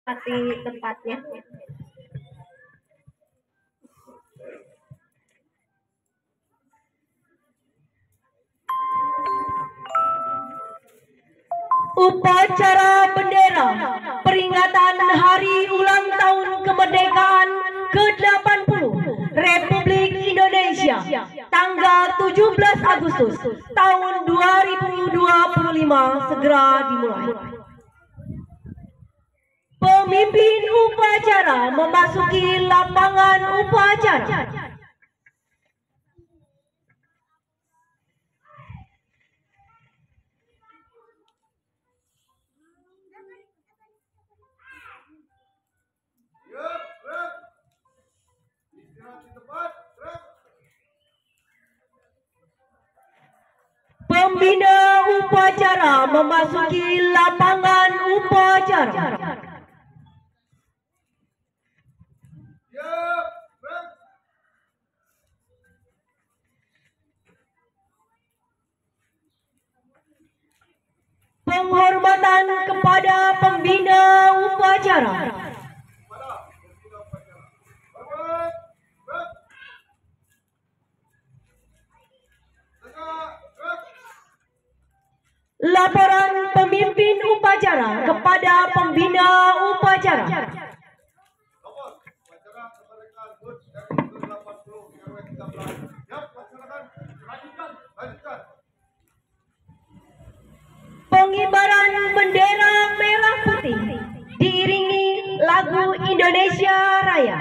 Pati tempatnya. Upacara bendera peringatan Hari Ulang Tahun Kemerdekaan ke-80 Republik Indonesia tanggal 17 Agustus tahun 2025 segera dimulai. Pemimpin upacara memasuki lapangan upacara. Pembina upacara memasuki lapangan upacara. Penghormatan kepada pembina upacara. Laporan pemimpin upacara kepada pembina upacara. Pengibaran bendera merah putih diiringi lagu Indonesia Raya.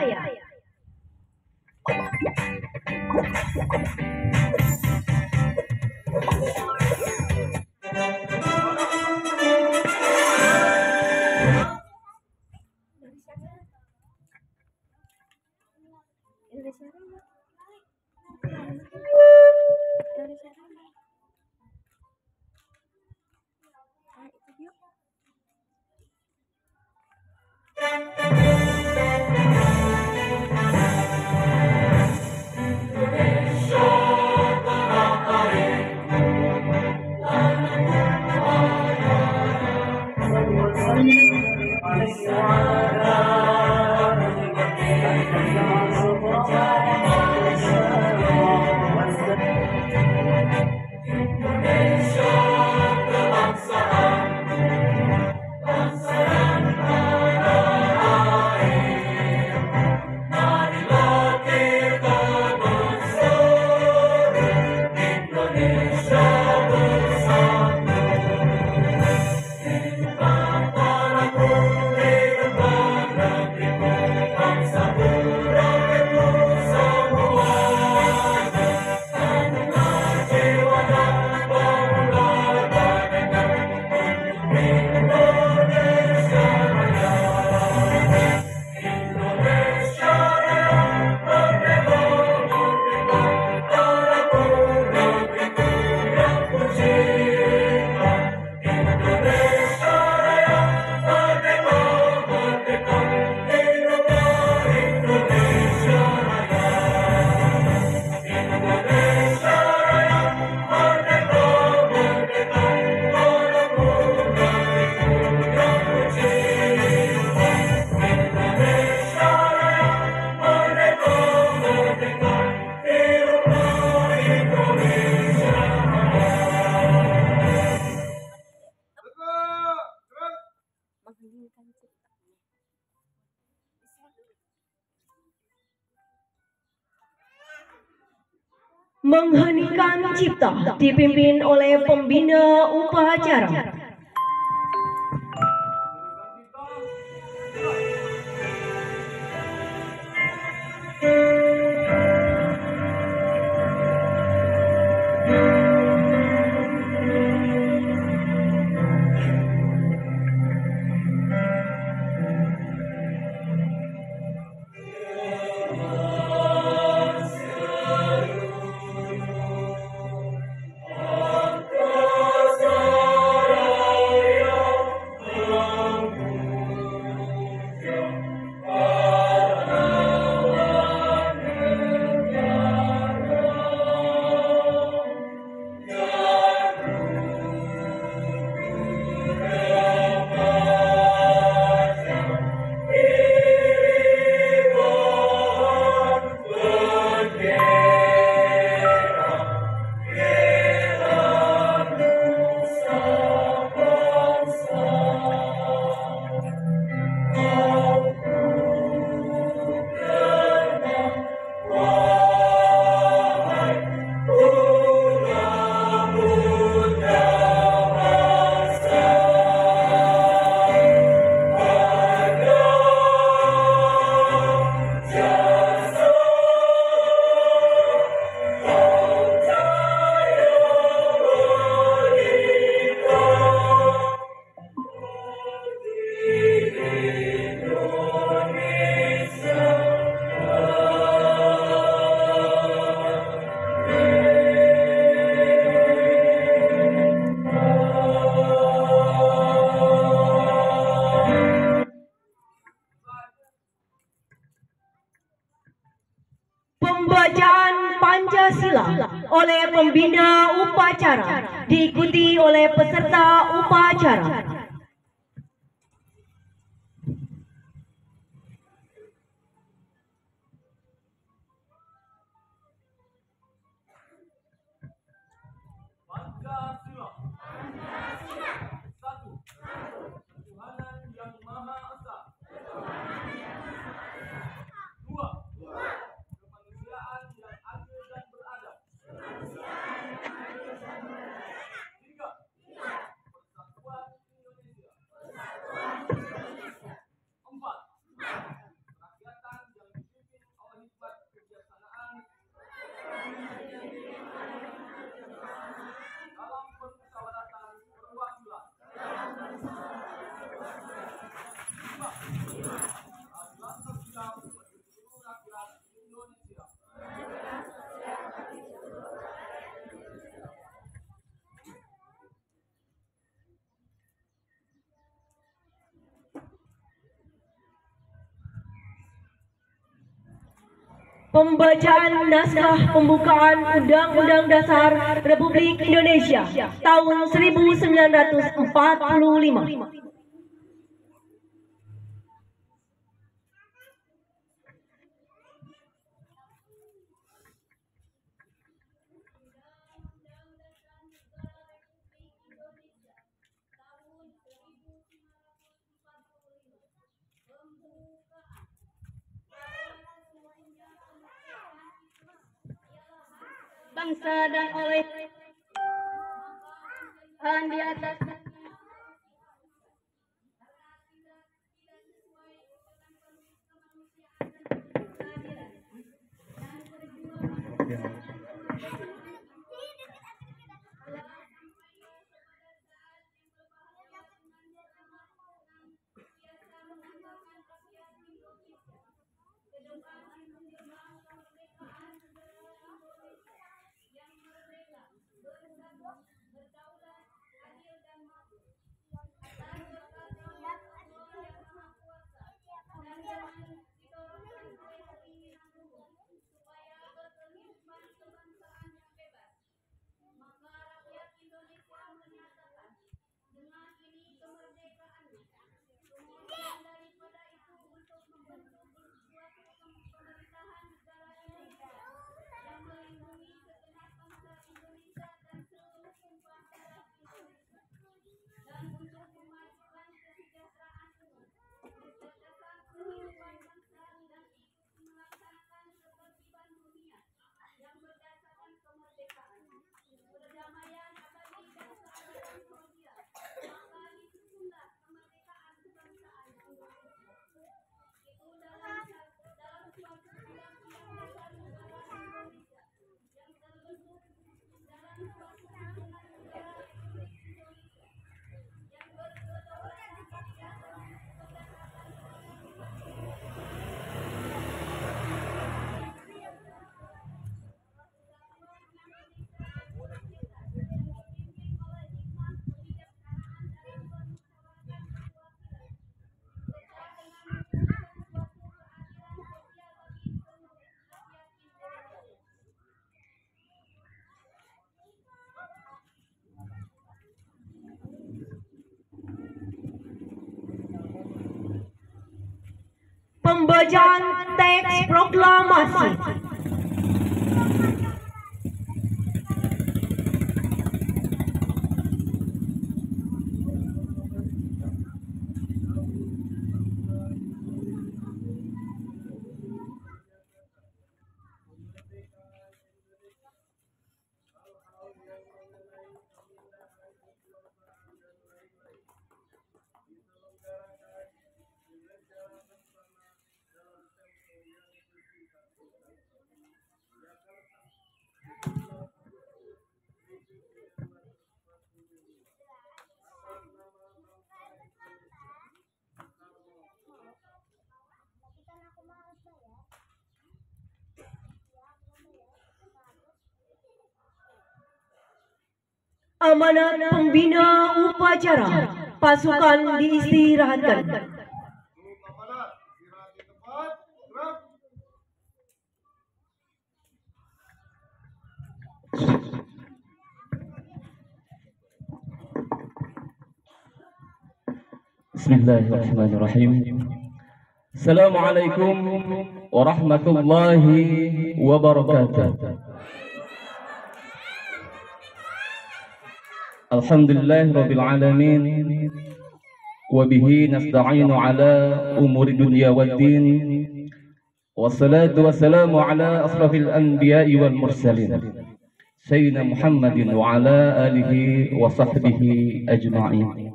Mengheningkan cipta dipimpin oleh pembina upacara. Pancasila oleh pembina upacara, diikuti oleh peserta upacara. Pembacaan naskah pembukaan Undang-Undang Dasar Republik Indonesia tahun 1945. Bangsa dan oleh Tuhan di atas. Pembacaan teks proklamasi. Amanat pembina upacara, pasukan diistirahatkan. Bismillahirrahmanirrahim. Assalamualaikum warahmatullahi wabarakatuh. Alhamdulillahirabbil alamin wa bihi nasta'inu ala umuri dunya waddin. Wassalatu wassalamu ala asrafil anbiya'i wal mursalin sayyidina Muhammadin wa ala alihi wa sahbihi ajma'in.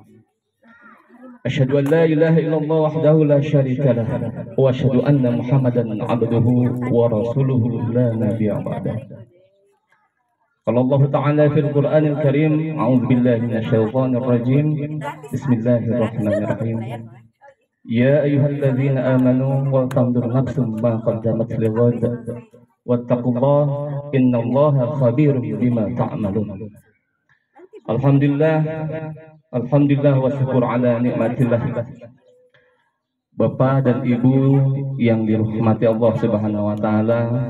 Asyhadu an la ilaha illallah wahdahu la syarika lah wa asyhadu anna Muhammadan abduhu wa rasuluhu la nabiyya ba'dah. Qala Allah Ta'ala fil Qur'anil Karim, a'udzu billahi minasyaitonir rajim. Bismillahirrahmanirrahim. Ya ayyuhalladzina amanu wa tanzur nafsum ma qaddamat lighad wattaqullaha innallaha khabirum bima ta'malun. Alhamdulillah wa syukur ala nikmatillah. Bapak dan Ibu yang dirahmati Allah Subhanahu wa taala,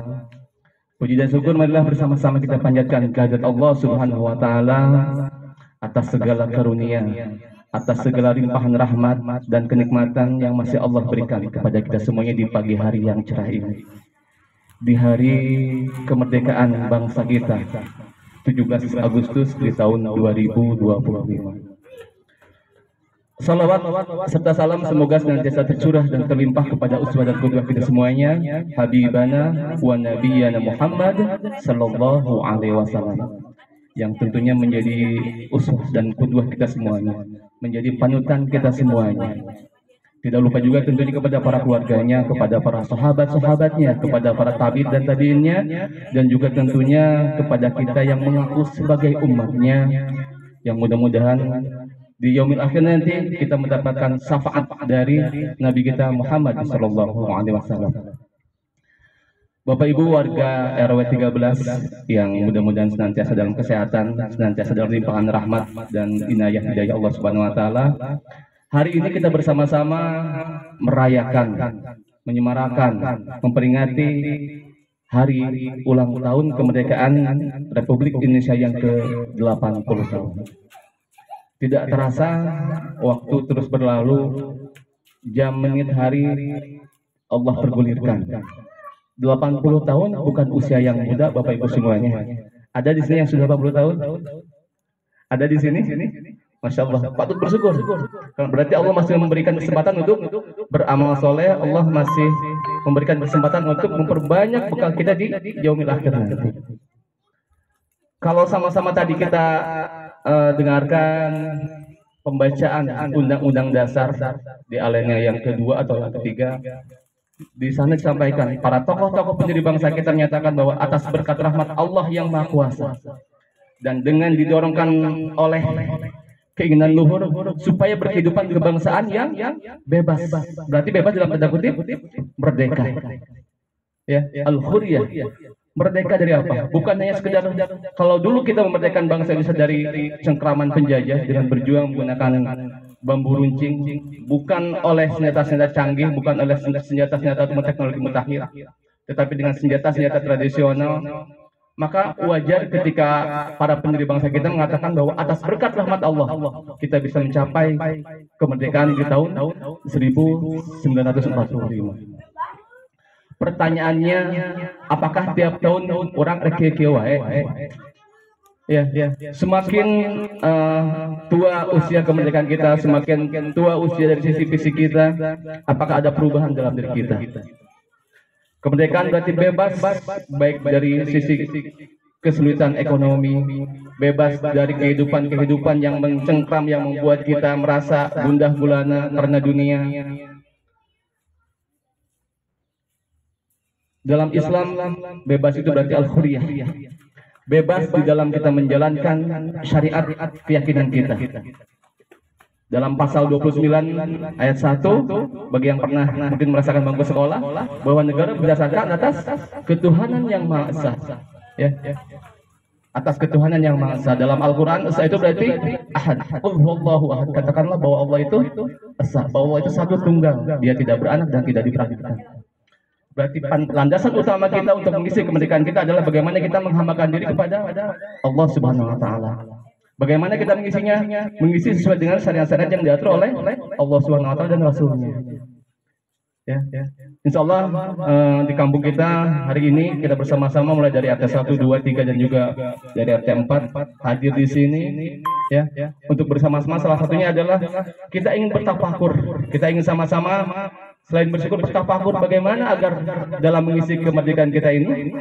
puji dan syukur marilah bersama-sama kita panjatkan kehadirat Allah Subhanahu wa taala atas segala karunia, atas segala limpahan rahmat dan kenikmatan yang masih Allah berikan kepada kita semuanya di pagi hari yang cerah ini. Di hari kemerdekaan bangsa kita, 17 Agustus di tahun 2025. Salawat serta salam semoga senantiasa tercurah dan terlimpah kepada uswah dan qudwah kita semuanya, Habibana wa Nabiyana Muhammad sallallahu alaihi wasallam, yang tentunya menjadi uswah dan qudwah kita semuanya, menjadi panutan kita semuanya. Tidak lupa juga tentunya kepada para keluarganya, kepada para sahabat-sahabatnya, kepada para tabi'in dan tabi'innya, dan juga tentunya kepada kita yang mengaku sebagai umatnya, yang mudah-mudahan di yaumil akhir nanti kita mendapatkan syafaat dari Nabi kita Muhammad sallallahu alaihi wasallam. Bapak Ibu warga RW 13 yang mudah-mudahan senantiasa dalam kesehatan, senantiasa dalam limpahan rahmat dan inayah hidayah Allah Subhanahu wa taala. Hari ini kita bersama-sama merayakan, menyemarakan, memperingati hari ulang tahun kemerdekaan Republik Indonesia yang ke-80 tahun. Tidak terasa waktu terus berlalu, jam, menit, hari Allah pergulirkan. 80 tahun bukan usia yang muda Bapak Ibu semuanya. Ada di sini yang sudah 80 tahun? Ada di sini? Masya Allah, patut bersyukur. Berarti Allah masih memberikan kesempatan untuk beramal soleh. Allah masih memberikan kesempatan untuk memperbanyak bekal kita di yaumil akhir nanti. Kalau sama-sama tadi kita dengarkan pembacaan Undang-Undang Dasar di alinea yang kedua atau yang ketiga, di sana disampaikan para tokoh-tokoh pendiri bangsa kita menyatakan bahwa atas berkat rahmat Allah yang Maha Kuasa dan dengan didorongkan oleh keinginan luhur supaya berkehidupan kebangsaan yang bebas. Berarti bebas dalam tanda kutip merdeka. Ya, al-hurriyah. Merdeka dari apa? Bukan hanya sekedar kalau dulu kita memerdekakan bangsa Indonesia dari cengkraman penjajah dengan berjuang menggunakan bambu runcing, bukan oleh senjata-senjata canggih, bukan oleh senjata-senjata teknologi mutakhir, tetapi dengan senjata-senjata tradisional. Maka wajar ketika para pendiri bangsa kita mengatakan bahwa atas berkat rahmat Allah kita bisa mencapai kemerdekaan di tahun 1945. Pertanyaannya, apakah tiap tahun orang reke wae? Ya, semakin tua usia kemerdekaan kita, semakin tua usia dari sisi fisik kita, apakah ada perubahan dalam diri kita? Kemerdekaan berarti bebas, baik dari sisi kesulitan ekonomi, bebas dari kehidupan yang mencengkram, yang membuat kita merasa gundah gulana karena dunia. Dalam Islam, bebas itu berarti al-hurriyah. Bebas di dalam kita menjalankan syariat keyakinan kita. Dalam pasal 29 ayat 1, bagi yang pernah mungkin merasakan bangku sekolah, bahwa negara berdasarkan atas ketuhanan yang Maha Esa. Ya. Atas ketuhanan yang Maha Esa. Dalam Al-Quran, Esa itu berarti ahad. Allahu ahad. Katakanlah bahwa Allah itu Esa, bahwa Allah itu satu tunggal. Dia tidak beranak dan tidak diperhatikan. Berarti landasan utama kita untuk mengisi kemerdekaan kita adalah bagaimana kita menghambakan diri kepada Allah Subhanahu wa taala. Bagaimana kita mengisinya? Mengisi sesuai dengan syariat-syariat yang diatur oleh Allah Subhanahu wa taala dan Rasulnya. Ya. Insya Allah di kampung kita hari ini kita bersama-sama mulai dari RT 1, 2, 3 dan juga dari RT 4 hadir di sini ya. Untuk bersama-sama salah satunya adalah kita ingin bertafakur. Kita ingin sama-sama selain bersyukur bertafakur bagaimana agar dalam mengisi kemerdekaan kita ini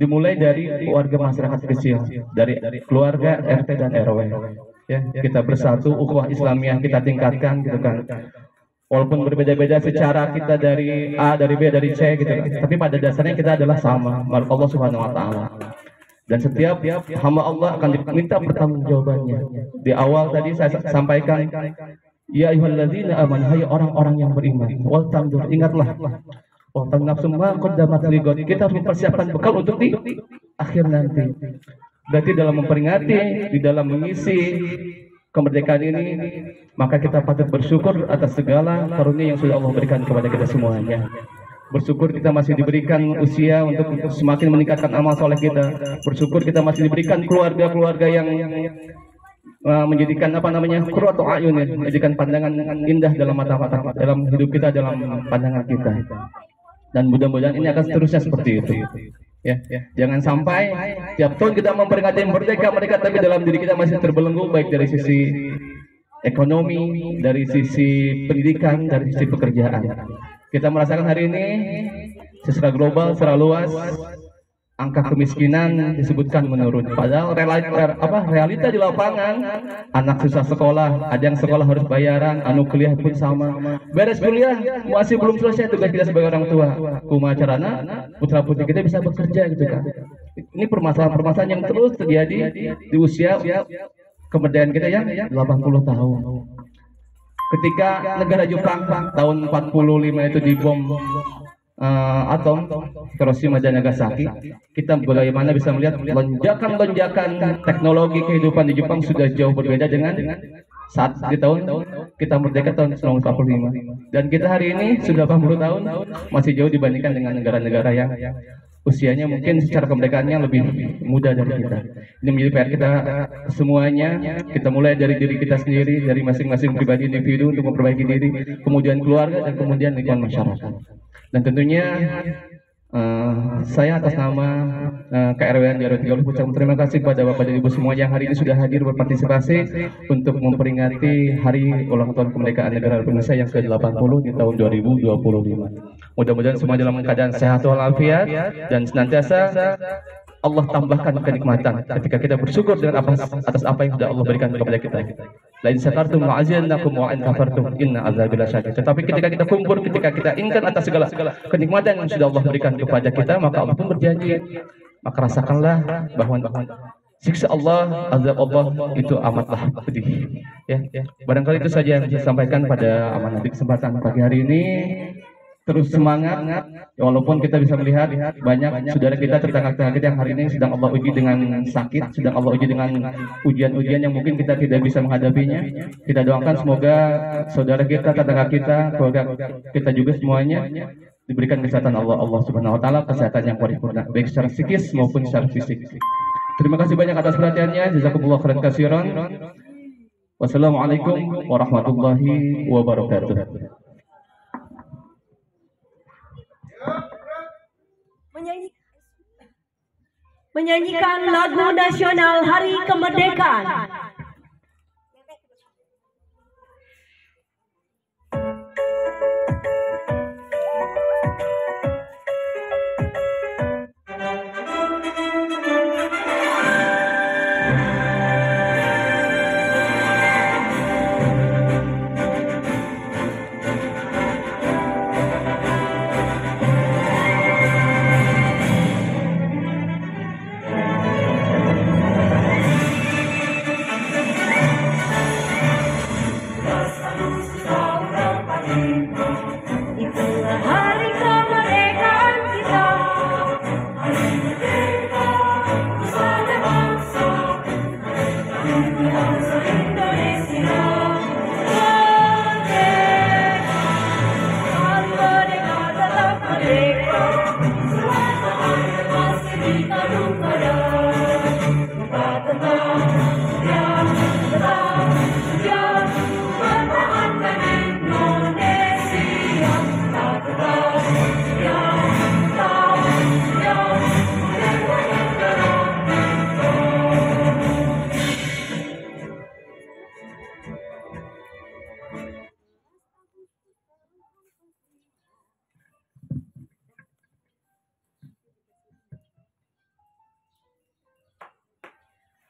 dimulai dari warga masyarakat kecil, dari keluarga, RT dan RW. Ya, kita bersatu, ukhuwah Islamiyah kita tingkatkan gitu kan. Walaupun berbeda-beda secara kita dari A, dari B, dari C gitu kan. Tapi pada dasarnya kita adalah sama, Allah Subhanahu wa taala. Dan setiap hamba Allah akan diminta pertanggungjawabannya. Di awal tadi saya sampaikan, ya ayyuhalladzina amanu, hai orang-orang yang beriman. Wal tanzur, ingatlah. Wal tanzur ma qaddamat lighad. Kita harus mempersiapkan bekal untuk di akhir nanti. Berarti dalam memperingati, di dalam mengisi kemerdekaan ini, maka kita patut bersyukur atas segala karunia yang sudah Allah berikan kepada kita semuanya. Bersyukur kita masih diberikan usia untuk semakin meningkatkan amal soleh kita. Bersyukur kita masih diberikan keluarga-keluarga yang menjadikan qurratu ayun, menjadikan pandangan indah dalam mata-mata, dalam hidup kita, dalam pandangan kita. Dan mudah-mudahan ini akan seterusnya seperti itu. Ya, jangan sampai tiap tahun kita memperingati merdeka, tapi dalam diri kita masih terbelenggu, baik dari sisi ekonomi, dari sisi pendidikan, dari sisi pekerjaan. Kita merasakan hari ini secara global, secara luas, angka kemiskinan disebutkan menurun. Padahal realita di lapangan, anak susah sekolah, ada yang sekolah harus bayaran, kuliah pun sama. Beres kuliah masih belum selesai tugas kita sebagai orang tua. Kumaha carana putra putri kita bisa bekerja gitu kan. Ini permasalahan-permasalahan yang terus terjadi di usia kemerdekaan kita yang 80 tahun. Ketika negara Jepang tahun 45 itu dibom atom Hiroshima dan Nagasaki, kita bagaimana bisa melihat lonjakan teknologi kehidupan di Jepang sudah jauh berbeda dengan saat di tahun kita merdeka tahun 1945. Dan kita hari ini sudah 80 tahun masih jauh dibandingkan dengan negara-negara yang usianya mungkin secara kemerdekaannya lebih muda dari kita. Ini menjadi PR kita semuanya. Kita mulai dari diri kita sendiri, dari masing-masing pribadi individu untuk memperbaiki diri, kemudian keluarga, dan kemudian lingkungan masyarakat. Dan tentunya saya atas nama KRWN Jarod 30 ucapkan terima kasih kepada Bapak dan Ibu semua yang hari ini sudah hadir berpartisipasi untuk memperingati Hari Ulang Tahun Kemerdekaan Negara Republik Indonesia yang ke-80 di tahun 2025. Mudah-mudahan semua dalam keadaan sehat walafiat dan senantiasa Allah tambahkan kenikmatan ketika kita bersyukur dengan atas apa yang sudah Allah berikan kepada kita. Lain syakartum wa azidannakum wa in kafartum inna azabi lasyadid. Tetapi ketika kita kumpul, ketika kita ingat atas segala kenikmatan yang sudah Allah berikan kepada kita, maka Allah pun berjanji, maka rasakanlah bahwa siksa Allah, azab Allah itu amatlah pedih. Ya. Barangkali itu saja yang saya sampaikan pada amanah di kesempatan pagi hari ini. Terus semangat, walaupun kita bisa melihat banyak saudara kita, tetangga-tetangga kita yang hari ini sedang Allah uji dengan sakit, sedang Allah uji dengan ujian-ujian yang mungkin kita tidak bisa menghadapinya. Kita doakan semoga saudara kita, tetangga kita, keluarga kita juga semuanya diberikan kesehatan Allah Subhanahu wa taala, kesehatan yang paripurna baik secara psikis maupun secara fisik. Terima kasih banyak atas perhatiannya. Jazakumullah khairan katsiran. Wassalamualaikum warahmatullahi wabarakatuh. Menyanyikan lagu nasional Hari Kemerdekaan.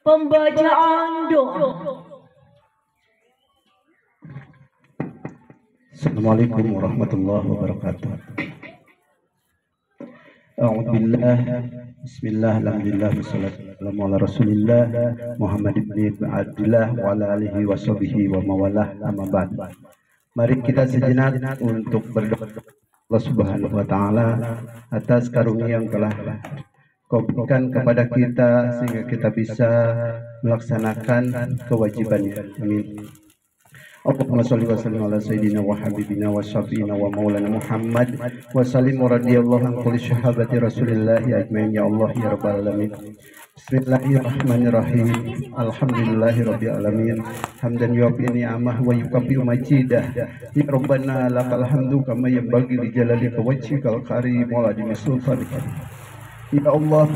Pembacaan doa. Assalamualaikum warahmatullahi wabarakatuh. A'udzubillah, bismillah, alhamdulillah, wassalatu wassalamu ala rasulillah Muhammad ibn Abdullah wa ala alihi wa sahbihi wa mawalah, amma ba'd. Mari kita sejenak untuk berdoa Allah Subhanahu wa taala atas karunia yang telah Kau berikan kepada kita sehingga kita bisa melaksanakan kewajibannya. Amin. Allahumma sholli wa sallim ala sayyidina wa habibina wa syafi'ina wa maulana Muhammad wa sallim wa radiyallahu an kulli sahabati Rasulillahi ajmain ya Allah ya rabbal alamin. Bismillahirrahmanirrahim. Alhamdulillahi rabbil alamin. Hamdan yuwafi ni'amah wa yukafi majidah. Ya rabbana lakal hamdu kama yanbaghi li jalalika wajhikal karim wa la sultanik. Ya Allah,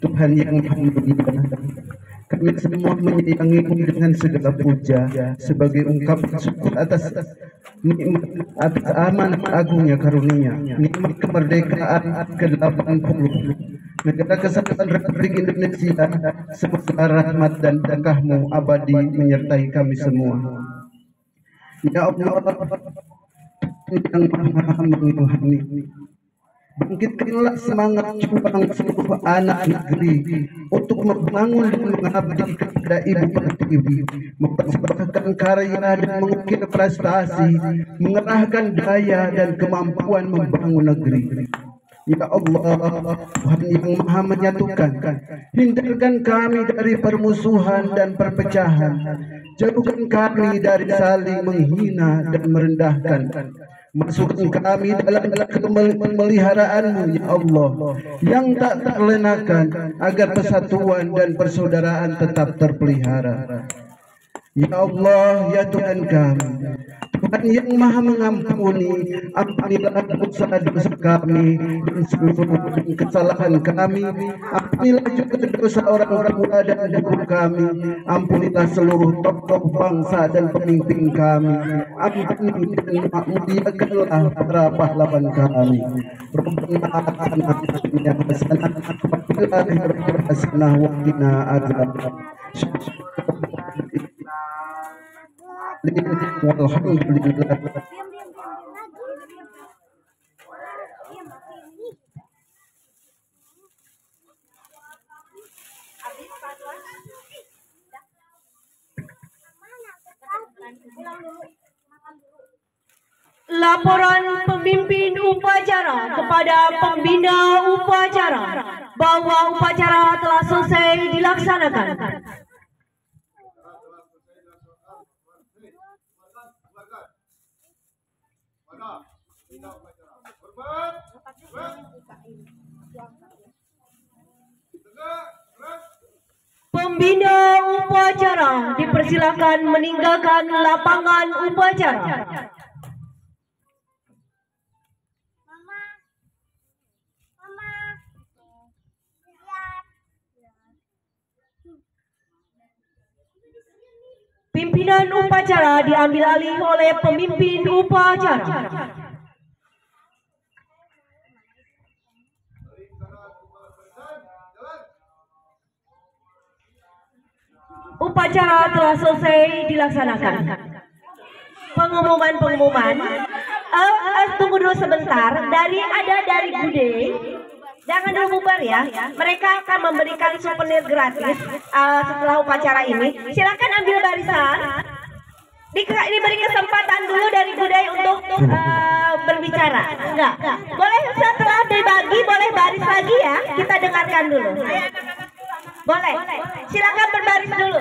Tuhan yang Maha Mulia, kami semua menyayangi-Mu dengan segala puja sebagai ungkapan syukur atas nikmat, atas amanah agungnya karunia, nikmat kemerdekaan ke-80, negara kesatuan Republik Indonesia. Semoga rahmat dan berkah-Mu abadi menyertai kami semua. Ya Allah, yang Maha mengilhami, bangkitkanlah semangat juang seluruh anak negeri untuk membangun dan mengabdi kepada ibu pertiwi, mempersembahkan karya dan mengukir prestasi, mengerahkan daya dan kemampuan membangun negeri. Ya Allah, Tuhan yang Maha menyatukan, hindarkan kami dari permusuhan dan perpecahan, jauhkan kami dari saling menghina dan merendahkan. Masukkan kami dalam pemeliharaan-Mu ya Allah yang tak terlenakan, agar persatuan dan persaudaraan tetap terpelihara. Ya Allah, ya Tuhan kami, Tuhan yang Maha mengampuni, ampunilah dosa-dosa kami dan seluruh kesalahan kami. Ampunilah juga dosa orang tua dan guru kami. Ampunilah seluruh tokoh bangsa dan pemimpin kami. Ampuni dan muliakanlah para pahlawan kami. Rabbana atina fid dunya hasanah wa fil akhirati hasanah wa qina adzabannar. Walhamdulillah. Laporan pemimpin upacara kepada pembina upacara bahwa upacara telah selesai dilaksanakan. Pembina upacara dipersilakan meninggalkan lapangan upacara. Pimpinan upacara diambil alih oleh pemimpin upacara. Upacara telah selesai dilaksanakan. Pengumuman. Tunggu dulu sebentar. Dari Gude. Jangan dulu bubar ya. Mereka akan memberikan souvenir gratis setelah upacara ini. Silakan ambil barisan. Diberi kesempatan dulu dari Gude untuk berbicara. Enggak. Boleh setelah dibagi, boleh baris lagi ya. Kita dengarkan dulu. Boleh. Silakan berbaris dulu.